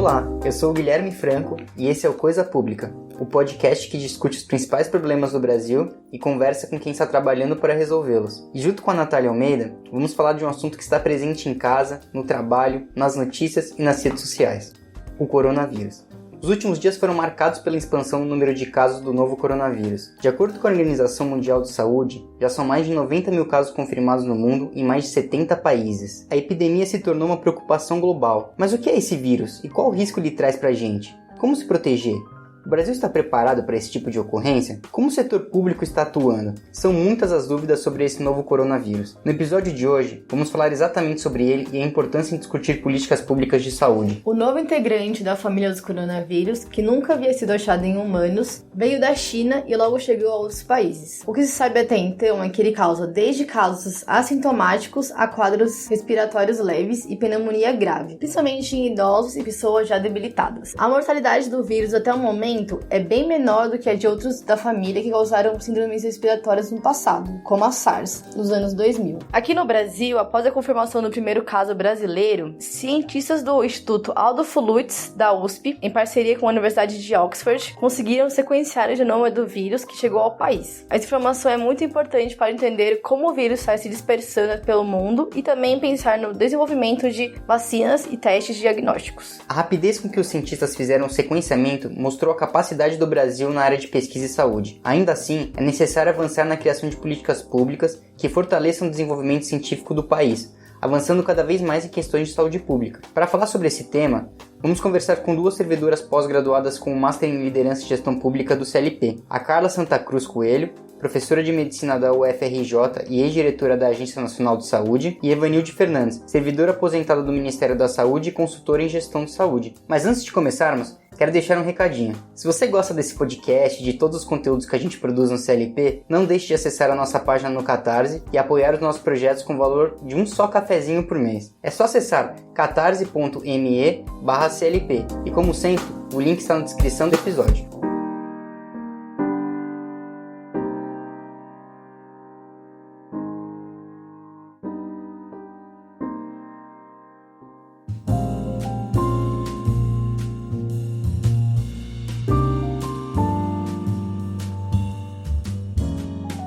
Olá, eu sou o Guilherme Franco e esse é o Coisa Pública, o podcast que discute os principais problemas do Brasil e conversa com quem está trabalhando para resolvê-los. E junto com a Natália Almeida, vamos falar de um assunto que está presente em casa, no trabalho, nas notícias e nas redes sociais: o coronavírus. Os últimos dias foram marcados pela expansão no número de casos do novo coronavírus. De acordo com a Organização Mundial de Saúde, já são mais de 90 mil casos confirmados no mundo em mais de 70 países. A epidemia se tornou uma preocupação global. Mas o que é esse vírus e qual o risco ele traz pra gente? Como se proteger? O Brasil está preparado para esse tipo de ocorrência? Como o setor público está atuando? São muitas as dúvidas sobre esse novo coronavírus. No episódio de hoje, vamos falar exatamente sobre ele e a importância em discutir políticas públicas de saúde. O novo integrante da família dos coronavírus, que nunca havia sido achado em humanos, veio da China e logo chegou a outros países. O que se sabe até então é que ele causa desde casos assintomáticos a quadros respiratórios leves e pneumonia grave, principalmente em idosos e pessoas já debilitadas. A mortalidade do vírus até o momento é bem menor do que a de outros da família que causaram síndromes respiratórias no passado, como a SARS, nos anos 2000. Aqui no Brasil, após a confirmação do primeiro caso brasileiro, cientistas do Instituto Adolfo Lutz, da USP, em parceria com a Universidade de Oxford, conseguiram sequenciar o genoma do vírus que chegou ao país. Essa informação é muito importante para entender como o vírus está se dispersando pelo mundo e também pensar no desenvolvimento de vacinas e testes diagnósticos. A rapidez com que os cientistas fizeram o sequenciamento mostrou a capacidade do Brasil na área de pesquisa e saúde. Ainda assim, é necessário avançar na criação de políticas públicas que fortaleçam o desenvolvimento científico do país, avançando cada vez mais em questões de saúde pública. Para falar sobre esse tema, vamos conversar com duas servidoras pós-graduadas com o Master em Liderança e Gestão Pública do CLP, a Carla Santa Cruz Coelho, professora de Medicina da UFRJ e ex-diretora da Agência Nacional de Saúde, e Evanilde Fernandes, servidora aposentada do Ministério da Saúde e consultora em Gestão de Saúde. Mas antes de começarmos, quero deixar um recadinho. Se você gosta desse podcast e de todos os conteúdos que a gente produz no CLP, não deixe de acessar a nossa página no Catarse e apoiar os nossos projetos com o valor de um só cafezinho por mês. É só acessar catarse.me/CLP e, como sempre, o link está na descrição do episódio.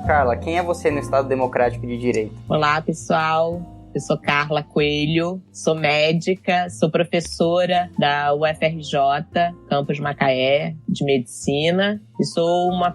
Carla, quem é você no Estado Democrático de Direito? Olá, pessoal. Eu sou Carla Coelho, sou médica, sou professora da UFRJ, Campus Macaé, de Medicina, e sou uma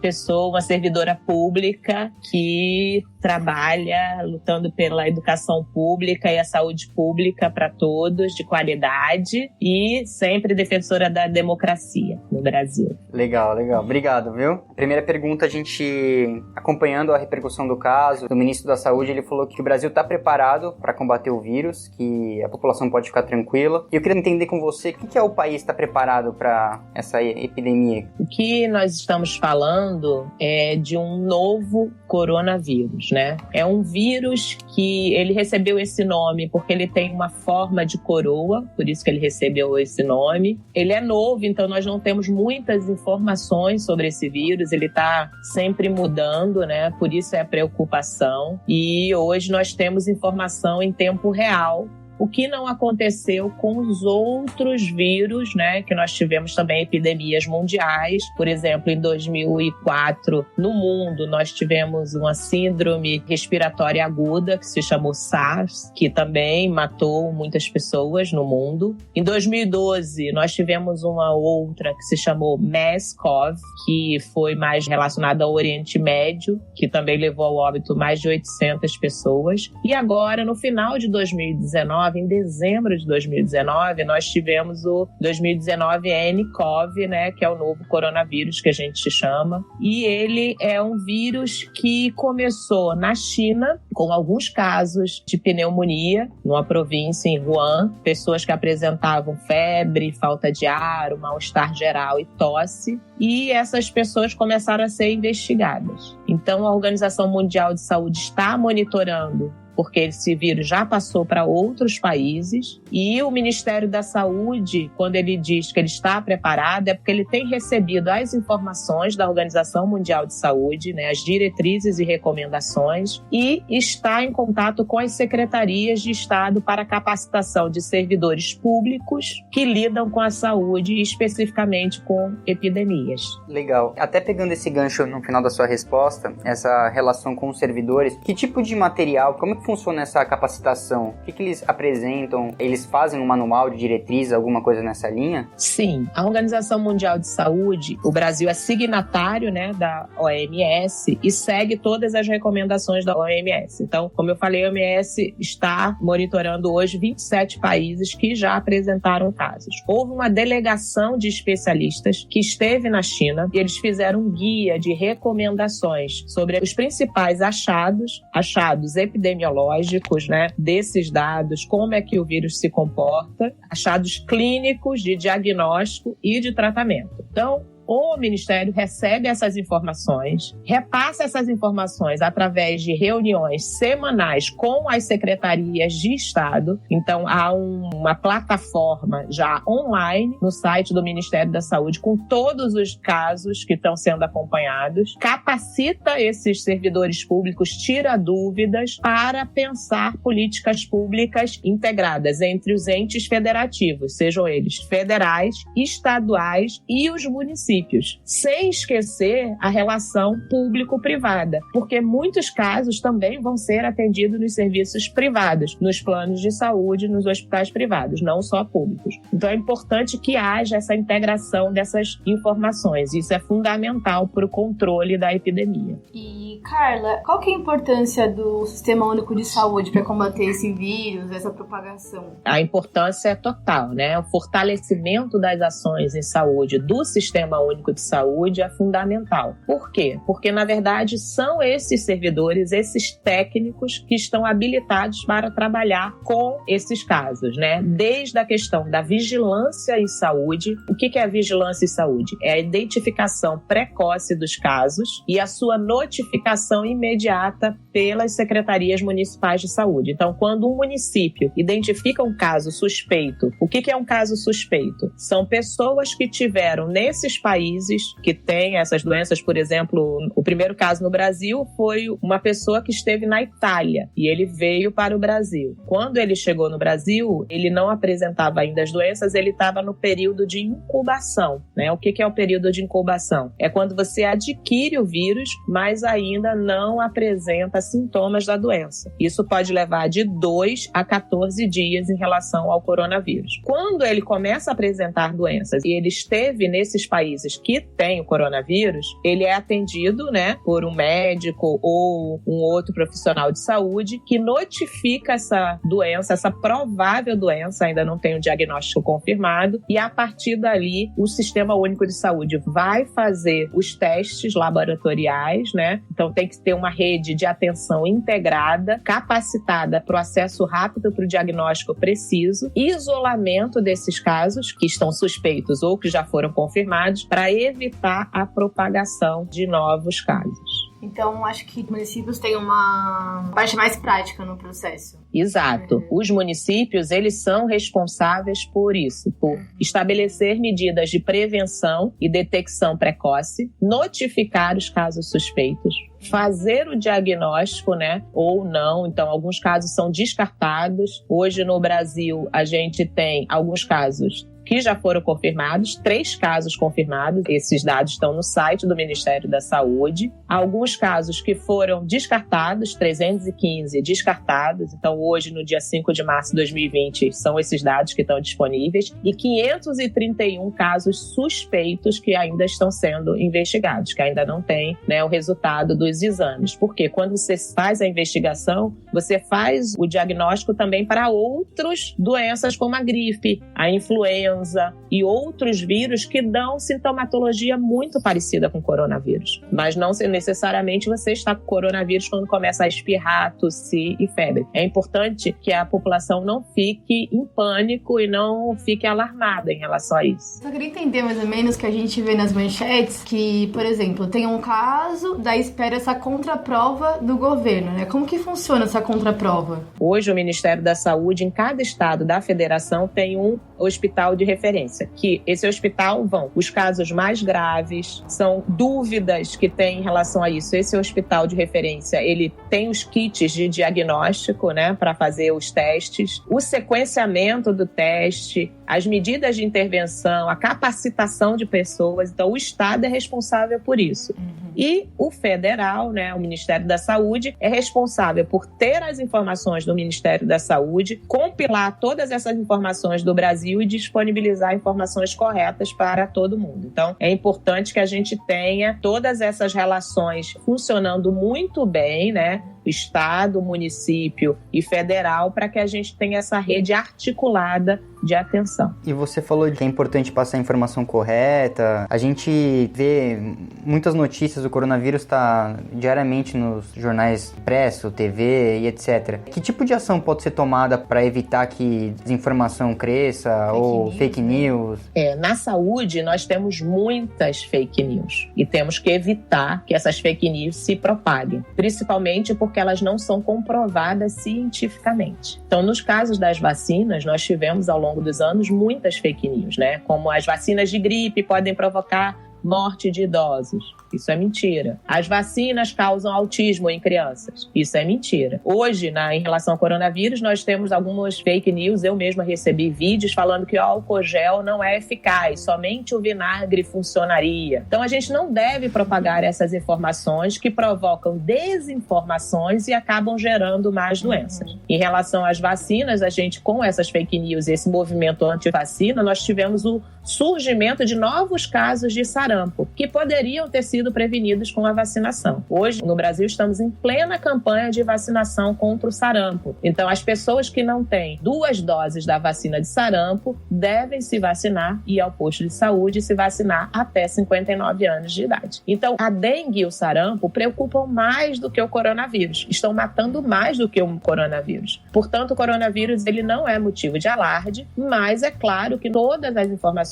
servidora pública que trabalha lutando pela educação pública e a saúde pública para todos, de qualidade, e sempre defensora da democracia no Brasil. Legal. Obrigado, viu? Primeira pergunta, a gente, acompanhando a repercussão do caso, do ministro da Saúde, ele falou que o Brasil está preparado para combater o vírus, que a população pode ficar tranquila. E eu queria entender com você, o que é o país está preparado para essa epidemia? O que nós estamos falando é de um novo coronavírus, né? É um vírus que ele recebeu esse nome porque ele tem uma forma de coroa, por isso que ele recebeu esse nome. Ele é novo, então nós não temos muitas informações sobre esse vírus, ele está sempre mudando, né? Por isso é a preocupação. E hoje nós temos informação em tempo real, o que não aconteceu com os outros vírus, né? Que nós tivemos também epidemias mundiais. Por exemplo, em 2004, no mundo, nós tivemos uma síndrome respiratória aguda, que se chamou SARS, que também matou muitas pessoas no mundo. Em 2012, nós tivemos uma outra que se chamou MERS-CoV, que foi mais relacionada ao Oriente Médio, que também levou ao óbito mais de 800 pessoas. E agora, no final de 2019, em dezembro de 2019, nós tivemos o 2019 nCoV, né, que é o novo coronavírus que a gente chama. E ele é um vírus que começou na China, com alguns casos de pneumonia, numa província em Wuhan, pessoas que apresentavam febre, falta de ar, um mal-estar geral e tosse. E essas pessoas começaram a ser investigadas. Então, a Organização Mundial de Saúde está monitorando porque esse vírus já passou para outros países. E o Ministério da Saúde, quando ele diz que ele está preparado, é porque ele tem recebido as informações da Organização Mundial de Saúde, né, as diretrizes e recomendações, e está em contato com as secretarias de Estado para capacitação de servidores públicos que lidam com a saúde, especificamente com epidemias. Legal. Até pegando esse gancho no final da sua resposta, essa relação com os servidores, que tipo de material, como que funciona essa capacitação? O que eles apresentam? Eles fazem um manual de diretriz, alguma coisa nessa linha? Sim. A Organização Mundial de Saúde, o Brasil é signatário, né, da OMS e segue todas as recomendações da OMS. Então, como eu falei, a OMS está monitorando hoje 27 países que já apresentaram casos. Houve uma delegação de especialistas que esteve na China e eles fizeram um guia de recomendações sobre os principais achados epidemiológicos, né, desses dados, como é que o vírus se comporta, achados clínicos de diagnóstico e de tratamento. Então, o Ministério recebe essas informações, repassa essas informações através de reuniões semanais com as secretarias de Estado. Então, há uma plataforma já online no site do Ministério da Saúde com todos os casos que estão sendo acompanhados, capacita esses servidores públicos, tira dúvidas para pensar políticas públicas integradas entre os entes federativos, sejam eles federais, estaduais e os municípios, sem esquecer a relação público-privada, porque muitos casos também vão ser atendidos nos serviços privados, nos planos de saúde, nos hospitais privados, não só públicos. Então é importante que haja essa integração dessas informações. Isso é fundamental para o controle da epidemia. E, Carla, qual que é a importância do Sistema Único de Saúde para combater esse vírus, essa propagação? A importância é total, né? O fortalecimento das ações em saúde do Sistema Único de Saúde é fundamental. Por quê? Porque, na verdade, são esses servidores, esses técnicos que estão habilitados para trabalhar com esses casos, né? Desde a questão da vigilância em saúde. O que é a vigilância em saúde? É a identificação precoce dos casos e a sua notificação imediata pelas secretarias municipais de saúde. Então, quando um município identifica um caso suspeito, o que é um caso suspeito? São pessoas que tiveram nesses países que têm essas doenças. Por exemplo, o primeiro caso no Brasil foi uma pessoa que esteve na Itália e ele veio para o Brasil. Quando ele chegou no Brasil, ele não apresentava ainda as doenças, ele estava no período de incubação, né? O que é o período de incubação? É quando você adquire o vírus, mas ainda não apresenta sintomas da doença. Isso pode levar de 2 a 14 dias em relação ao coronavírus. Quando ele começa a apresentar doenças e ele esteve nesses países que têm o coronavírus, ele é atendido, né, por um médico ou um outro profissional de saúde que notifica essa doença, essa provável doença, ainda não tem um diagnóstico confirmado, e a partir dali o Sistema Único de Saúde vai fazer os testes laboratoriais, né? Então tem que ter uma rede de atenção integrada, capacitada para o acesso rápido para o diagnóstico preciso, isolamento desses casos que estão suspeitos ou que já foram confirmados, para evitar a propagação de novos casos. Então, acho que os municípios têm uma parte mais prática no processo. Exato. Os municípios, eles são responsáveis por isso, por estabelecer medidas de prevenção e detecção precoce, notificar os casos suspeitos, fazer o diagnóstico, né, ou não. Então, alguns casos são descartados. Hoje, no Brasil, a gente tem alguns casos que já foram confirmados, 3 casos confirmados. Esses dados estão no site do Ministério da Saúde. Alguns casos que foram descartados, 315 descartados. Então, hoje, no dia 5 de março de 2020, são esses dados que estão disponíveis. E 531 casos suspeitos que ainda estão sendo investigados, que ainda não tem, né, o resultado dos exames. Porque quando você faz a investigação, você faz o diagnóstico também para outras doenças como a gripe, a influenza, influenza e outros vírus que dão sintomatologia muito parecida com coronavírus. Mas não necessariamente você está com coronavírus quando começa a espirrar, tossir e febre. É importante que a população não fique em pânico e não fique alarmada em relação a isso. Só queria entender mais ou menos que a gente vê nas manchetes que, por exemplo, tem um caso, daí espera essa contraprova do governo, né? Como que funciona essa contraprova? Hoje o Ministério da Saúde, em cada estado da federação, tem um hospital de referência, que esse hospital vão os casos mais graves, são dúvidas que tem em relação a isso. Esse hospital de referência, ele tem os kits de diagnóstico, né, para fazer os testes, o sequenciamento do teste, as medidas de intervenção, a capacitação de pessoas. Então, o Estado é responsável por isso. E o federal, né, o Ministério da Saúde, é responsável por ter as informações do Ministério da Saúde, compilar todas essas informações do Brasil e disponibilizar informações corretas para todo mundo. Então, é importante que a gente tenha todas essas relações funcionando muito bem, né? Estado, município e federal, para que a gente tenha essa rede articulada de atenção. E você falou que é importante passar a informação correta. A gente vê muitas notícias do coronavírus, está diariamente nos jornais impresso, TV e etc. Que tipo de ação pode ser tomada para evitar que desinformação cresça ou fake news? Na saúde, nós temos muitas fake news e temos que evitar que essas fake news se propaguem, principalmente porque elas não são comprovadas cientificamente. Então, nos casos das vacinas, nós tivemos ao longo dos anos muitas fake news, né? Como as vacinas de gripe podem provocar morte de idosos. Isso é mentira. As vacinas causam autismo em crianças. Isso é mentira. Hoje, em relação ao coronavírus, nós temos algumas fake news. Eu mesma recebi vídeos falando que o álcool gel não é eficaz, somente o vinagre funcionaria. Então, a gente não deve propagar essas informações que provocam desinformações e acabam gerando mais doenças. Em relação às vacinas, a gente, com essas fake news e esse movimento anti-vacina, nós tivemos o surgimento de novos casos de sarampo, que poderiam ter sido prevenidos com a vacinação. Hoje, no Brasil, estamos em plena campanha de vacinação contra o sarampo. Então, as pessoas que não têm 2 doses da vacina de sarampo devem se vacinar e ir ao posto de saúde e se vacinar até 59 anos de idade. Então, a dengue e o sarampo preocupam mais do que o coronavírus. Estão matando mais do que o coronavírus. Portanto, o coronavírus ele não é motivo de alarde, mas é claro que todas as informações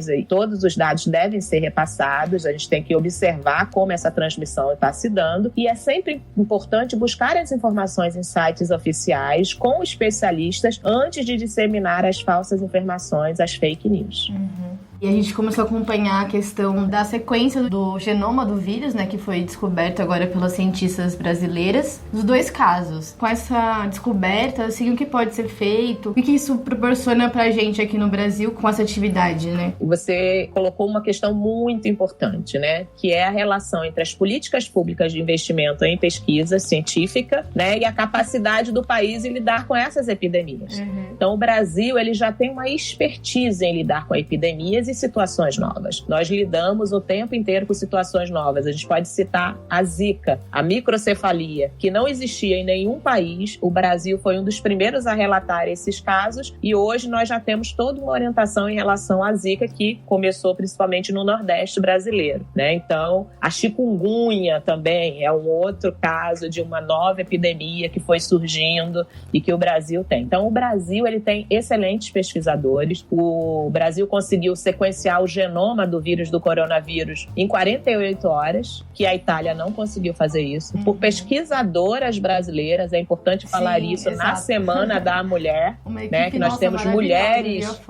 e todos os dados devem ser repassados. A gente tem que observar como essa transmissão está se dando, e é sempre importante buscar as informações em sites oficiais com especialistas antes de disseminar as falsas informações, as fake news. E a gente começou a acompanhar a questão da sequência do genoma do vírus, né, que foi descoberto agora pelas cientistas brasileiras, dos 2 casos. Com essa descoberta, assim, o que pode ser feito? O que isso proporciona pra gente aqui no Brasil com essa atividade, né? Você colocou uma questão muito importante, né, que é a relação entre as políticas públicas de investimento em pesquisa científica, né, e a capacidade do país em lidar com essas epidemias. Então, o Brasil, ele já tem uma expertise em lidar com epidemias e situações novas. Nós lidamos o tempo inteiro com situações novas. A gente pode citar a Zika, a microcefalia, que não existia em nenhum país. O Brasil foi um dos primeiros a relatar esses casos e hoje nós já temos toda uma orientação em relação à Zika, que começou principalmente no Nordeste brasileiro, né? Então, a chikungunya também é um outro caso de uma nova epidemia que foi surgindo e que o Brasil tem. Então, o Brasil ele tem excelentes pesquisadores. O Brasil conseguiu sequenciar o genoma do vírus do coronavírus em 48 horas, que a Itália não conseguiu fazer isso. Por pesquisadoras brasileiras, é importante falar isso, exato. Na Semana da Mulher, né, que nós temos mulheres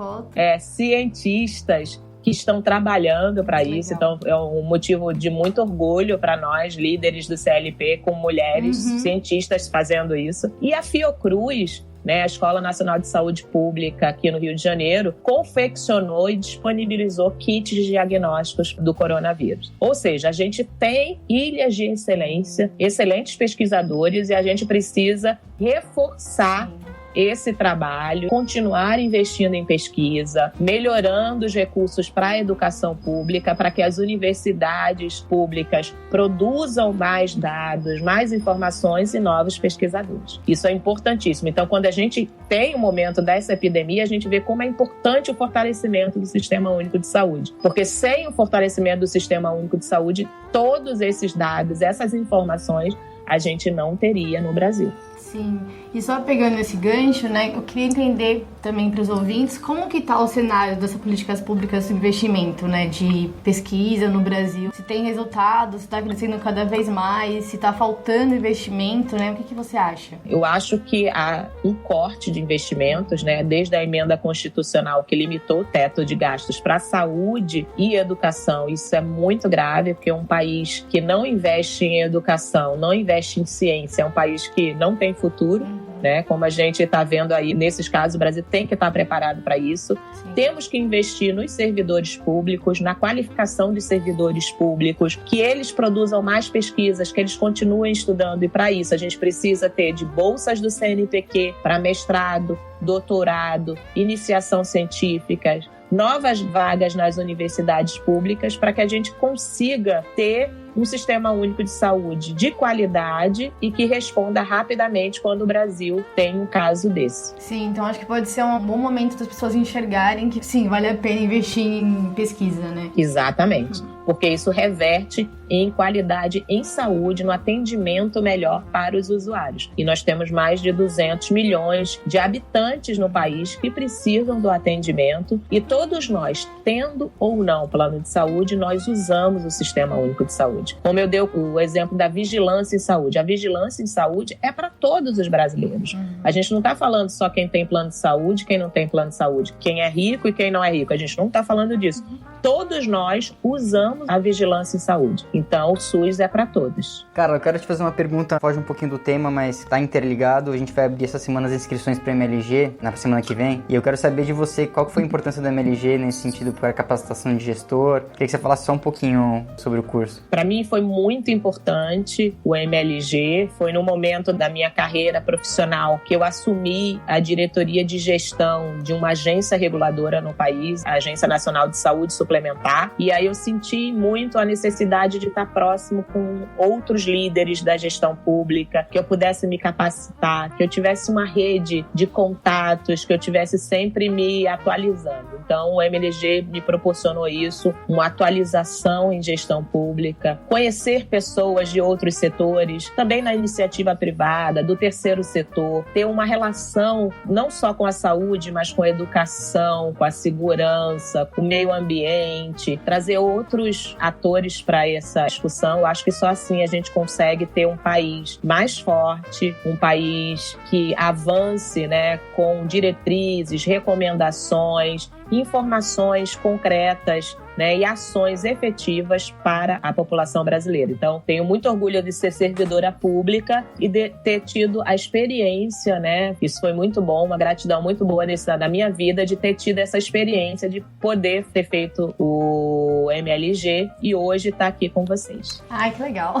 cientistas que estão trabalhando para isso. Então, é um motivo de muito orgulho para nós, líderes do CLP, com mulheres cientistas fazendo isso. E a Fiocruz, né, a Escola Nacional de Saúde Pública aqui no Rio de Janeiro, confeccionou e disponibilizou kits de diagnósticos do coronavírus. Ou seja, a gente tem ilhas de excelência, excelentes pesquisadores, e a gente precisa reforçar esse trabalho, continuar investindo em pesquisa, melhorando os recursos para a educação pública, para que as universidades públicas produzam mais dados, mais informações e novos pesquisadores. Isso é importantíssimo. Então, quando a gente tem o momento dessa epidemia, a gente vê como é importante o fortalecimento do Sistema Único de Saúde. Porque sem o fortalecimento do Sistema Único de Saúde, todos esses dados, essas informações, a gente não teria no Brasil. Sim, e só pegando esse gancho, né, eu queria entender também para os ouvintes como que está o cenário dessas políticas públicas de investimento, né, de pesquisa no Brasil. Se tem resultados, se está crescendo cada vez mais, se está faltando investimento, né, o que você acha? Eu acho que há um corte de investimentos, né, desde a emenda constitucional que limitou o teto de gastos para saúde e educação. Isso é muito grave, porque um país que não investe em educação, não investe em ciência, é um país que não tem futuro, né? Como a gente está vendo aí nesses casos, o Brasil tem que estar preparado para isso. Sim. Temos que investir nos servidores públicos, na qualificação dos servidores públicos, que eles produzam mais pesquisas, que eles continuem estudando, e para isso a gente precisa ter de bolsas do CNPq para mestrado, doutorado, iniciação científica, novas vagas nas universidades públicas, para que a gente consiga ter um sistema único de saúde de qualidade e que responda rapidamente quando o Brasil tem um caso desse. Sim, então acho que pode ser um bom momento das pessoas enxergarem que sim, vale a pena investir em pesquisa, né? Exatamente, porque isso reverte em qualidade em saúde, no atendimento melhor para os usuários. E nós temos mais de 200 milhões de habitantes no país que precisam do atendimento, e todos nós, tendo ou não plano de saúde, nós usamos o Sistema Único de Saúde. Como eu dei o exemplo da vigilância em saúde. A vigilância em saúde é para todos os brasileiros. A gente não está falando só quem tem plano de saúde, quem não tem plano de saúde, quem é rico e quem não é rico. A gente não está falando disso. Todos nós usamos a vigilância em saúde. Então, o SUS é para todos. Carla, eu quero te fazer uma pergunta, foge um pouquinho do tema, mas está interligado. A gente vai abrir essa semana as inscrições para MLG, na semana que vem. E eu quero saber de você qual que foi a importância do MLG nesse sentido para a capacitação de gestor. Queria que você falasse só um pouquinho sobre o curso. Para mim foi muito importante o MLG. Foi no momento da minha carreira profissional que eu assumi a diretoria de gestão de uma agência reguladora no país, a Agência Nacional de Saúde Suplementar. E aí eu senti muito a necessidade de estar próximo com outros líderes da gestão pública, que eu pudesse me capacitar, que eu tivesse uma rede de contatos, que eu tivesse sempre me atualizando. Então, o MLG me proporcionou isso, uma atualização em gestão pública, conhecer pessoas de outros setores, também na iniciativa privada, do terceiro setor, ter uma relação não só com a saúde, mas com a educação, com a segurança, com o meio ambiente, trazer outros atores para essa discussão. Eu acho que só assim a gente consegue ter um país mais forte, um país que avance, né, com diretrizes, recomendações, informações concretas, né, e ações efetivas para a população brasileira. Então, tenho muito orgulho de ser servidora pública e de ter tido a experiência, né, isso foi muito bom, uma gratidão muito boa na minha vida, de ter tido essa experiência de poder ter feito o MLG e hoje estar aqui com vocês. Ai, que legal.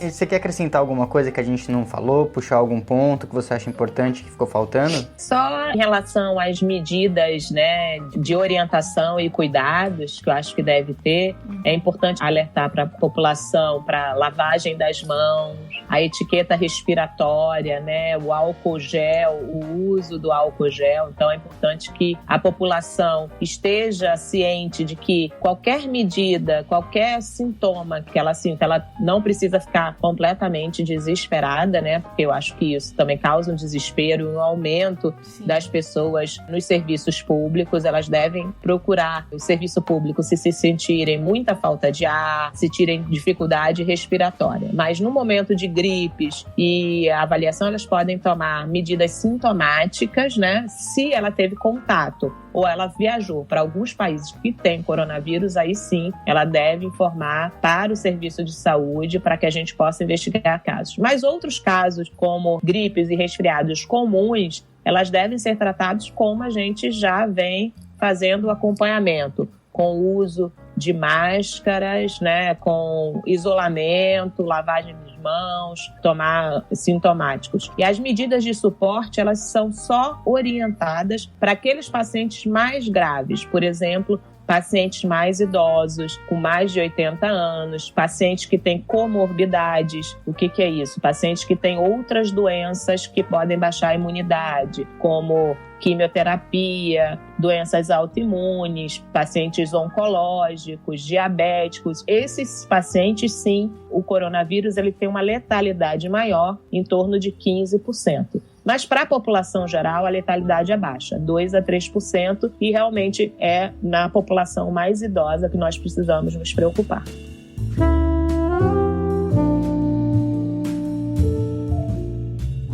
Você quer acrescentar alguma coisa que a gente não falou, puxar algum ponto que você acha importante que ficou faltando? Só em relação às medidas, né, de orientação e cuidado que eu acho que deve ter. É importante alertar para a população para lavagem das mãos, a etiqueta respiratória, né, o álcool gel, o uso do álcool gel. Então é importante que a população esteja ciente de que qualquer medida, qualquer sintoma que ela sinta, ela não precisa ficar completamente desesperada, né, porque eu acho que isso também causa um desespero, um aumento das pessoas nos serviços públicos. Elas devem procurar o serviço público se sentirem muita falta de ar, se tirem dificuldade respiratória. Mas no momento de gripes e a avaliação, elas podem tomar medidas sintomáticas, né? Se ela teve contato ou ela viajou para alguns países que têm coronavírus, aí sim, ela deve informar para o serviço de saúde para que a gente possa investigar casos. Mas outros casos, como gripes e resfriados comuns, elas devem ser tratados como a gente já vem fazendo o acompanhamento, com o uso de máscaras, né, com isolamento, lavagem de mãos, tomar sintomáticos. E as medidas de suporte, elas são só orientadas para aqueles pacientes mais graves, por exemplo, pacientes mais idosos, com mais de 80 anos, pacientes que têm comorbidades. O que é isso? Pacientes que têm outras doenças que podem baixar a imunidade, como quimioterapia, doenças autoimunes, pacientes oncológicos, diabéticos. Esses pacientes, sim, o coronavírus ele tem uma letalidade maior, em torno de 15%. Mas para a população geral, a letalidade é baixa, 2 a 3%, e realmente é na população mais idosa que nós precisamos nos preocupar.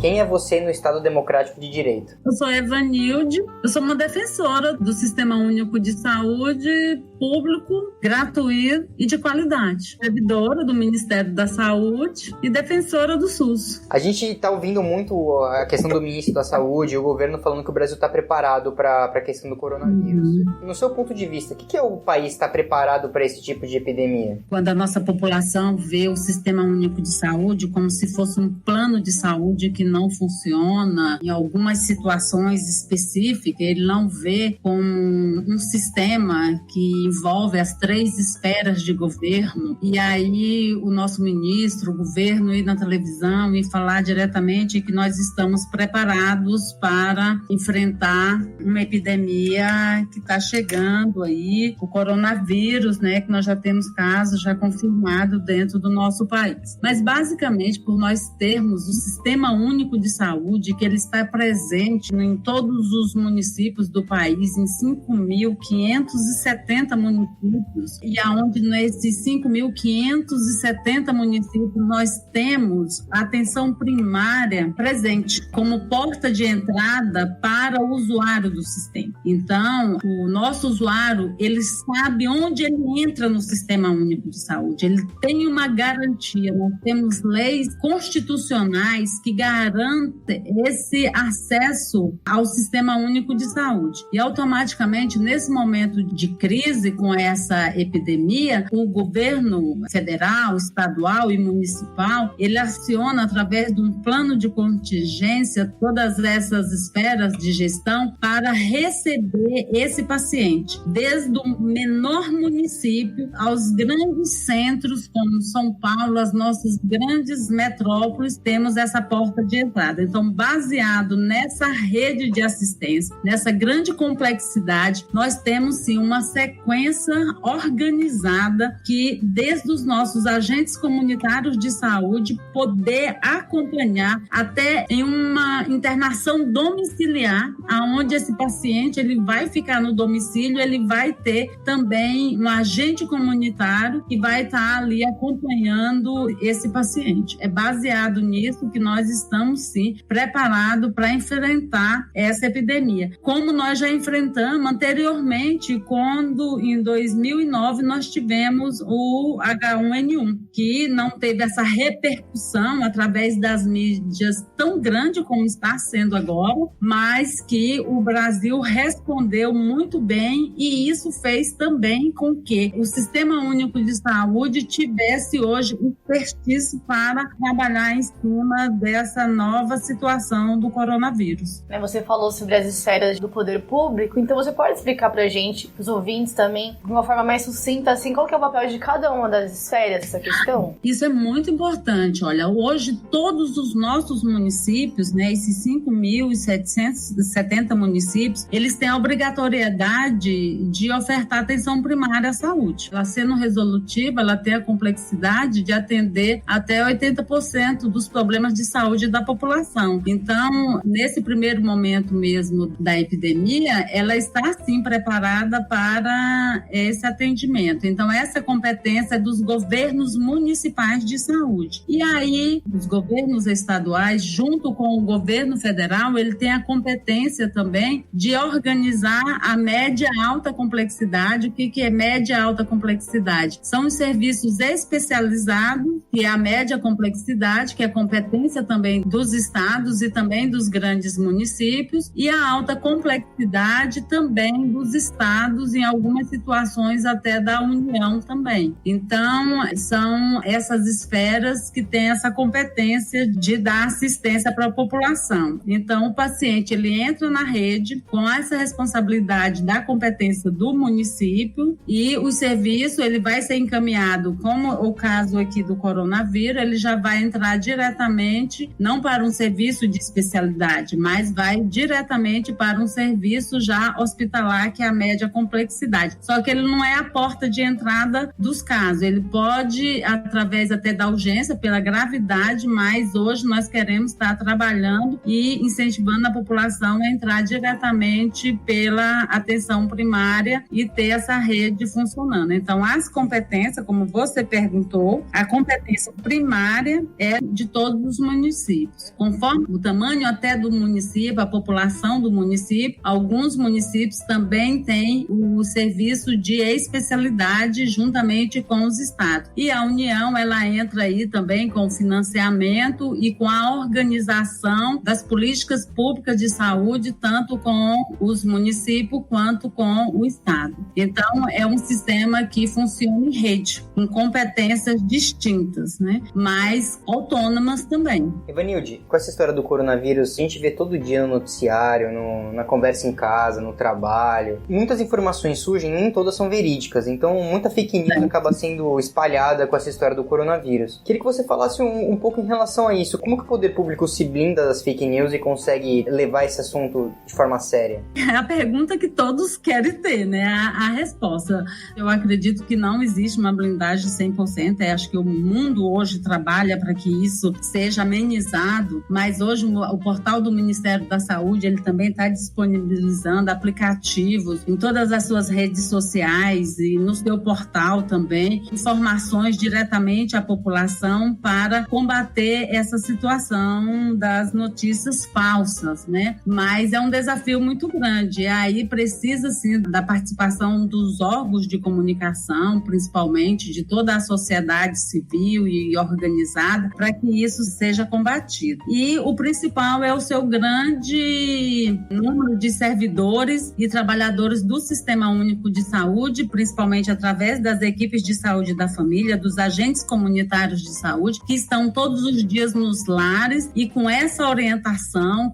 Quem é você no Estado Democrático de Direito? Eu sou Evanilde, eu sou uma defensora do Sistema Único de Saúde público, gratuito e de qualidade. Servidora do Ministério da Saúde e defensora do SUS. A gente está ouvindo muito a questão do ministro da Saúde e o governo falando que o Brasil está preparado para a questão do coronavírus. No seu ponto de vista, o que o país está preparado para esse tipo de epidemia? Quando a nossa população vê o Sistema Único de Saúde como se fosse um plano de saúde que não funciona, em algumas situações específicas, ele não vê como um sistema que envolve as 3 esferas de governo, e aí o nosso ministro, o governo ir na televisão e falar diretamente que nós estamos preparados para enfrentar uma epidemia que está chegando aí, o coronavírus, né, que nós já temos casos já confirmados dentro do nosso país. Mas basicamente por nós termos o Sistema Único de Saúde, que ele está presente em todos os municípios do país, em 5.570 municípios, e aonde nesses 5.570 municípios nós temos a atenção primária presente como porta de entrada para o usuário do sistema. Então, o nosso usuário, ele sabe onde ele entra no Sistema Único de Saúde, ele tem uma garantia, nós temos leis constitucionais que garantem esse acesso ao Sistema Único de Saúde. E automaticamente, nesse momento de crise com essa epidemia, o governo federal, estadual e municipal, ele aciona através de um plano de contingência todas essas esferas de gestão para receber esse paciente, desde o menor município aos grandes centros como São Paulo, as nossas grandes metrópoles, temos essa porta de entrada. Então, baseado nessa rede de assistência, nessa grande complexidade, nós temos sim uma sequência organizada que, desde os nossos agentes comunitários de saúde, poder acompanhar até em uma internação domiciliar, aonde esse paciente ele vai ficar no domicílio, ele vai ter também um agente comunitário que vai estar ali acompanhando esse paciente. É baseado nisso que nós estamos sim preparados para enfrentar essa epidemia, como nós já enfrentamos anteriormente, quando em 2009 nós tivemos o H1N1, que não teve essa repercussão através das mídias tão grande como está sendo agora, mas que o Brasil respondeu muito bem, e isso fez também com que o Sistema Único de Saúde tivesse hoje expertise para trabalhar em cima dessa nova situação do coronavírus. Você falou sobre as esferas do poder público, então você pode explicar pra gente, pros ouvintes também, de uma forma mais sucinta, assim, qual que é o papel de cada uma das esferas dessa questão? Isso é muito importante. Olha, hoje todos os nossos municípios, né, esses 5.770 municípios, eles têm a obrigatoriedade de ofertar atenção primária à saúde. Ela sendo resolutiva, ela tem a complexidade de atender até 80% dos problemas de saúde da população. Então, nesse primeiro momento mesmo da epidemia, ela está sim preparada para esse atendimento. Então, essa competência é dos governos municipais de saúde. E aí, os governos estaduais, junto com o governo federal, ele tem a competência também de organizar a média alta complexidade. O que é média alta complexidade? São os serviços especializados estados, que é a média complexidade, que é a competência também dos estados e também dos grandes municípios, e a alta complexidade também dos estados, em algumas situações até da União também. Então, são essas esferas que têm essa competência de dar assistência para a população. Então, o paciente ele entra na rede com essa responsabilidade da competência do município, e o serviço ele vai ser encaminhado, como o caso aqui do coronavírus, ele já vai entrar diretamente, não para um serviço de especialidade, mas vai diretamente para um serviço já hospitalar, que é a média complexidade. Só que ele não é a porta de entrada dos casos, ele pode, através até da urgência, pela gravidade, mas hoje nós queremos estar trabalhando e incentivando a população a entrar diretamente pela atenção primária e ter essa rede funcionando. Então, as competências, como você perguntou, a competência primária é de todos os municípios. Conforme o tamanho até do município, a população do município, alguns municípios também têm o serviço de especialidade juntamente com os estados. E a União, ela entra aí também com o financiamento e com a organização das políticas públicas de saúde, tanto com os municípios quanto com o estado. Então, é um sistema que funciona em rede, com competências distintas, né? Mas autônomas também. Evanilde, com essa história do coronavírus, a gente vê todo dia no noticiário, na conversa em casa, no trabalho. Muitas informações surgem, nem todas são verídicas, então muita fake news acaba sendo espalhada com essa história do coronavírus. Queria que você falasse um pouco em relação a isso. Como que o poder público se blinda das fake news e consegue levar esse assunto de forma séria? É a pergunta que todos querem ter, né? A resposta. Eu acredito que não existe uma blindagem 100%. Acho que o mundo hoje trabalha para que isso seja amenizado, mas hoje o portal do Ministério da Saúde, ele também está disponibilizando aplicativos em todas as suas redes sociais e no seu portal também, informações diretamente à população para combater essa situação das notícias falsas, né? Mas é um desafio muito grande, e aí precisa sim da participação dos órgãos de comunicação, principalmente de toda a sociedade civil e organizada, para que isso seja combatido. E o principal é o seu grande número de servidores e trabalhadores do Sistema Único de Saúde, principalmente através das equipes de saúde da família, dos agentes comunitários de saúde, que estão todos os dias nos lares e com essa orientação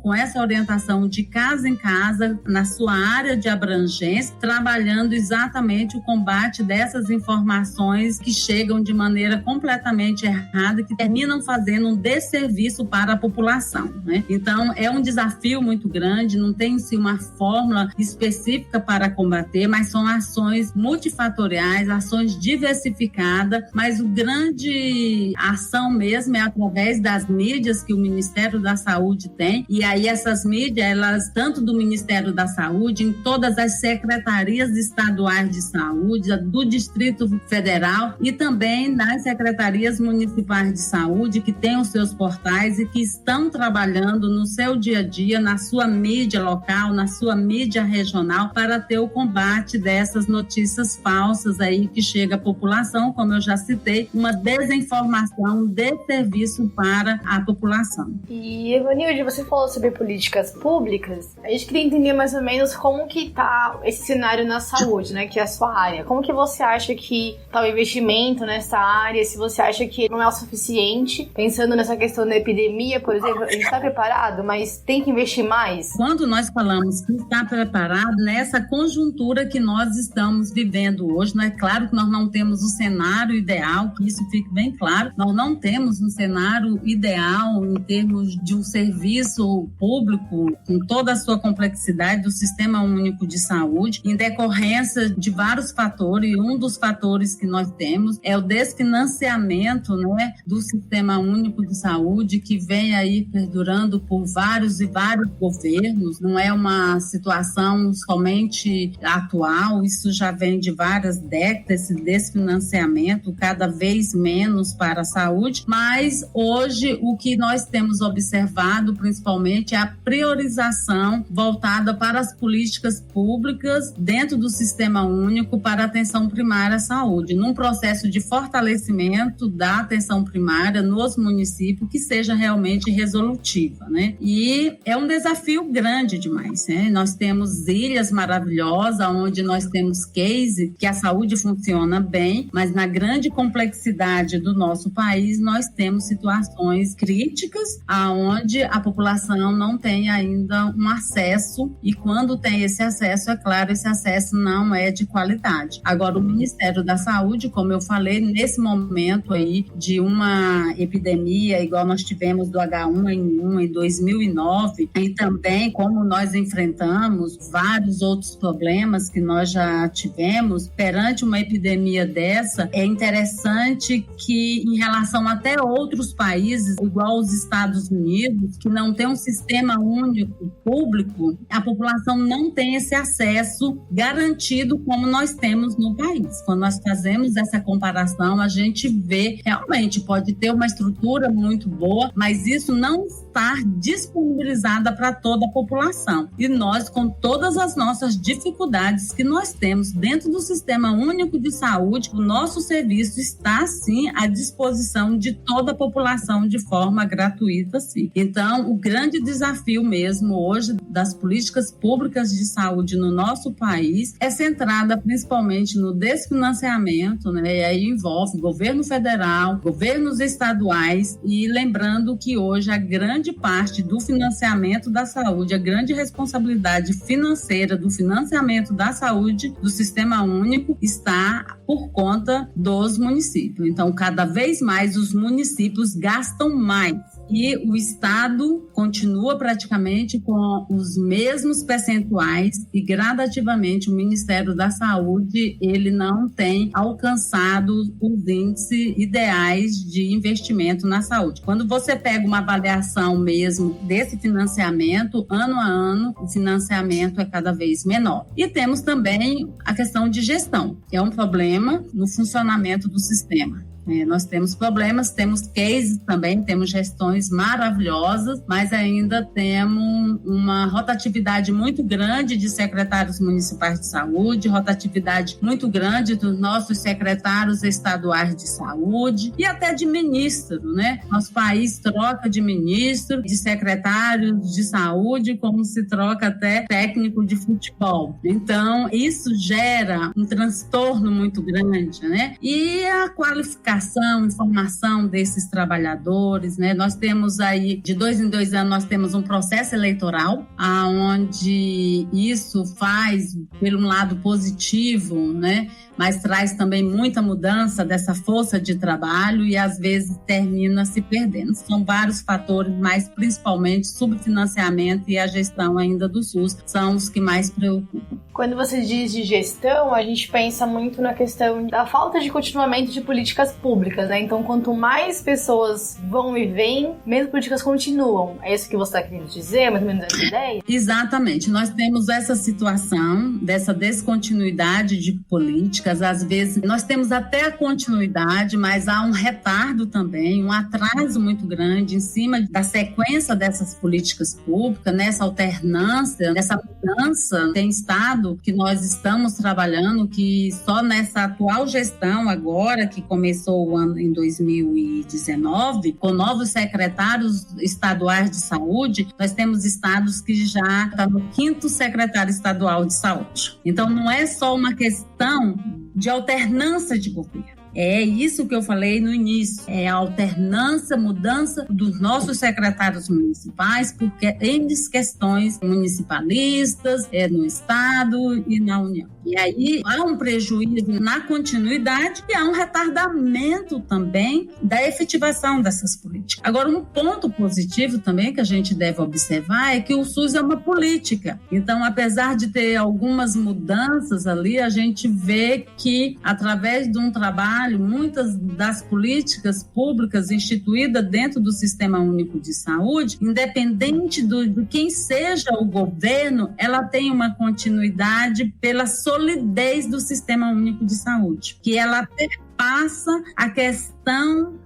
de casa em casa, na sua área de abrangência, trabalhando exatamente o combate dessas informações que chegam de maneira completamente errada, que terminam fazendo um desserviço para a população, né? Então, é um desafio muito grande, não tem-se uma fórmula específica para combater, mas são ações multifatoriais, ações diversificadas, mas o grande ação mesmo é através das mídias que o Ministério da Saúde tem, e aí essas mídias, elas, tanto do Ministério da Saúde, em todas as secretarias estaduais de saúde, do Distrito Federal e também nas secretarias municipais de saúde, que têm os seus portais e que estão trabalhando no seu dia a dia, na sua mídia local, na sua mídia regional, para ter o combate dessas notícias falsas aí que chega à população, como eu já citei, uma desinformação de serviço para a população. E, Evanilde, você falou sobre políticas públicas. A gente queria entender mais ou menos como que tá esse cenário na saúde, né, que é a sua área. Como que você acha que tá o investimento nessa área? Se você acha que não é o suficiente, pensando nessa questão da epidemia, por exemplo, a gente está preparado, mas tem que investir mais? Quando nós falamos que está preparado nessa conjuntura que nós estamos vivendo hoje, não é claro que nós não temos o cenário ideal, que isso fique bem claro, nós não temos um cenário ideal em termos de um serviço público com toda a sua complexidade do Sistema Único de Saúde, em decorrência de vários fatores, e um dos fatores que nós temos é o desfinanciamento, né, do Sistema Único de Saúde, que vem aí perdurando por vários e vários governos, não é uma situação somente atual, isso já vem de várias décadas, esse desfinanciamento cada vez menos para a saúde, mas hoje o que nós temos observado principalmente é a priorização voltada para as políticas públicas dentro do Sistema Único para a atenção primária à saúde, num processo de fortalecimento desenvolvimento da atenção primária nos municípios que seja realmente resolutiva, né? E é um desafio grande demais, né? Nós temos ilhas maravilhosas, onde nós temos case que a saúde funciona bem, mas na grande complexidade do nosso país, nós temos situações críticas aonde a população não tem ainda um acesso, e quando tem esse acesso, é claro, esse acesso não é de qualidade. Agora, o Ministério da Saúde, como eu falei, nesse momento aí de uma epidemia, igual nós tivemos do H1N1 em 2009, e também como nós enfrentamos vários outros problemas que nós já tivemos, perante uma epidemia dessa, é interessante que, em relação até a outros países, igual os Estados Unidos, que não tem um sistema único público, a população não tem esse acesso garantido como nós temos no país. Quando nós fazemos essa comparação, a gente vê, realmente, pode ter uma estrutura muito boa, mas isso não está disponibilizada para toda a população. E nós, com todas as nossas dificuldades que nós temos dentro do Sistema Único de Saúde, o nosso serviço está, sim, à disposição de toda a população de forma gratuita, sim. Então, o grande desafio mesmo hoje das políticas públicas de saúde no nosso país é centrada principalmente no desfinanciamento, né? E aí envolve governo federal, governos estaduais, e lembrando que hoje a grande parte do financiamento da saúde, a grande responsabilidade financeira do financiamento da saúde do Sistema Único está por conta dos municípios. Então, cada vez mais os municípios gastam mais. E o Estado continua praticamente com os mesmos percentuais, e gradativamente o Ministério da Saúde ele não tem alcançado os índices ideais de investimento na saúde. Quando você pega uma avaliação mesmo desse financiamento, ano a ano, o financiamento é cada vez menor. E temos também a questão de gestão, que é um problema no funcionamento do sistema. Nós temos problemas, temos cases também, temos gestões maravilhosas, mas ainda temos uma rotatividade muito grande de secretários municipais de saúde, rotatividade muito grande dos nossos secretários estaduais de saúde e até de ministro, né? Nosso país troca de ministro, de secretário de saúde, como se troca até técnico de futebol. Então, isso gera um transtorno muito grande, né? E a qualificação, informação desses trabalhadores, né? Nós temos aí, de 2 em 2 anos, nós temos um processo eleitoral, onde isso faz, por um lado positivo, né? Mas traz também muita mudança dessa força de trabalho e às vezes termina se perdendo. São vários fatores, mas principalmente subfinanciamento e a gestão ainda do SUS são os que mais preocupam. Quando você diz de gestão, a gente pensa muito na questão da falta de continuamento de políticas públicas, né? Então, quanto mais pessoas vão e vêm, menos políticas continuam. É isso que você está querendo dizer? Mais ou menos essa ideia? Exatamente. Nós temos essa situação dessa descontinuidade de políticas. Às vezes, nós temos até a continuidade, mas há um retardo também, um atraso muito grande em cima da sequência dessas políticas públicas, nessa alternância, nessa mudança. Tem estado que nós estamos trabalhando, que só nessa atual gestão agora, que começou o ano em 2019, com novos secretários estaduais de saúde, nós temos estados que já estão no 5º secretário estadual de saúde. Então, não é só uma questão de alternância de governo. É isso que eu falei no início, é a alternância, mudança dos nossos secretários municipais, porque N questões municipalistas, no Estado e na União. E aí há um prejuízo na continuidade e há um retardamento também da efetivação dessas políticas. Agora, um ponto positivo também que a gente deve observar é que o SUS é uma política. Então, apesar de ter algumas mudanças ali, a gente vê que, através de um trabalho, muitas das políticas públicas instituídas dentro do Sistema Único de Saúde, independente de quem seja o governo, ela tem uma continuidade pela solidez do Sistema Único de Saúde, que ela perpassa a questão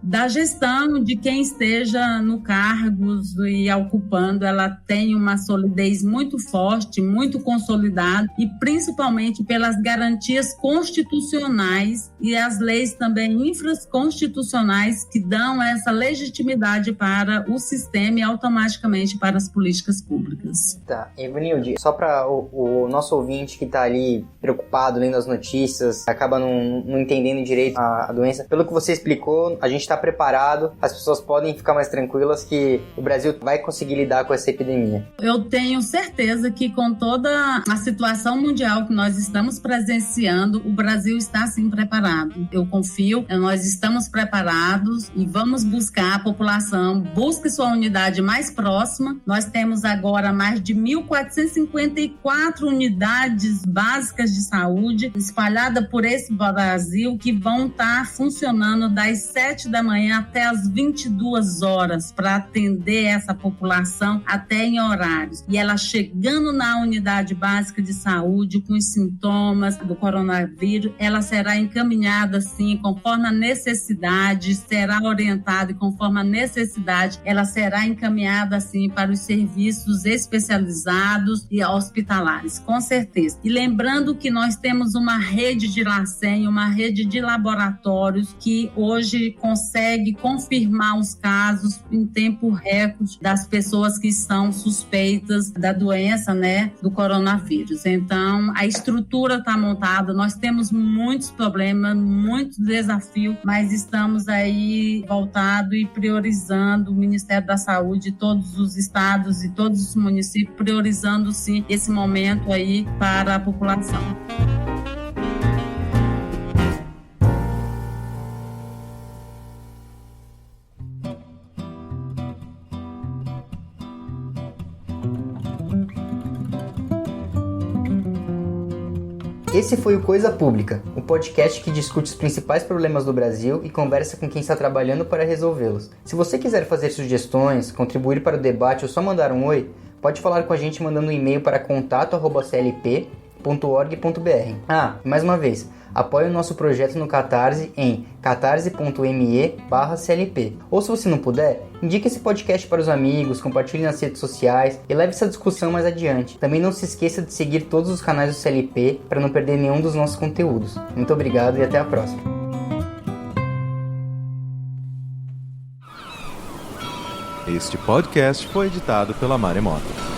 da gestão de quem esteja no cargos e ocupando, ela tem uma solidez muito forte, muito consolidada, e principalmente pelas garantias constitucionais e as leis também infraconstitucionais que dão essa legitimidade para o sistema e automaticamente para as políticas públicas. Tá, Evanilde, só para o nosso ouvinte que está ali preocupado lendo as notícias, acaba não entendendo direito a doença, pelo que você explicou, a gente está preparado, as pessoas podem ficar mais tranquilas que o Brasil vai conseguir lidar com essa epidemia. Eu tenho certeza que com toda a situação mundial que nós estamos presenciando, o Brasil está sim preparado. Eu confio, nós estamos preparados e vamos buscar, a população busque sua unidade mais próxima. Nós temos agora mais de 1.454 unidades básicas de saúde espalhadas por esse Brasil, que vão estar funcionando das 7 da manhã até as 22 horas para atender essa população até em horários. E ela chegando na unidade básica de saúde com os sintomas do coronavírus, ela será encaminhada sim, conforme a necessidade, será orientada e conforme a necessidade, ela será encaminhada assim para os serviços especializados e hospitalares, com certeza. E lembrando que nós temos uma rede de LACEN, uma rede de laboratórios que hoje consegue confirmar os casos em tempo recorde das pessoas que estão suspeitas da doença, né, do coronavírus. Então, a estrutura está montada, nós temos muitos problemas, muitos desafios, mas estamos aí voltados e priorizando o Ministério da Saúde, todos os estados e todos os municípios, priorizando sim esse momento aí para a população. Esse foi o Coisa Pública, um podcast que discute os principais problemas do Brasil e conversa com quem está trabalhando para resolvê-los. Se você quiser fazer sugestões, contribuir para o debate ou só mandar um oi, pode falar com a gente mandando um e-mail para contato@clp.org.br. Mais uma vez, apoie o nosso projeto no Catarse em catarse.me/CLP. Ou se você não puder, indique esse podcast para os amigos, compartilhe nas redes sociais e leve essa discussão mais adiante. Também não se esqueça de seguir todos os canais do CLP para não perder nenhum dos nossos conteúdos. Muito obrigado e até a próxima. Este podcast foi editado pela Maremoto.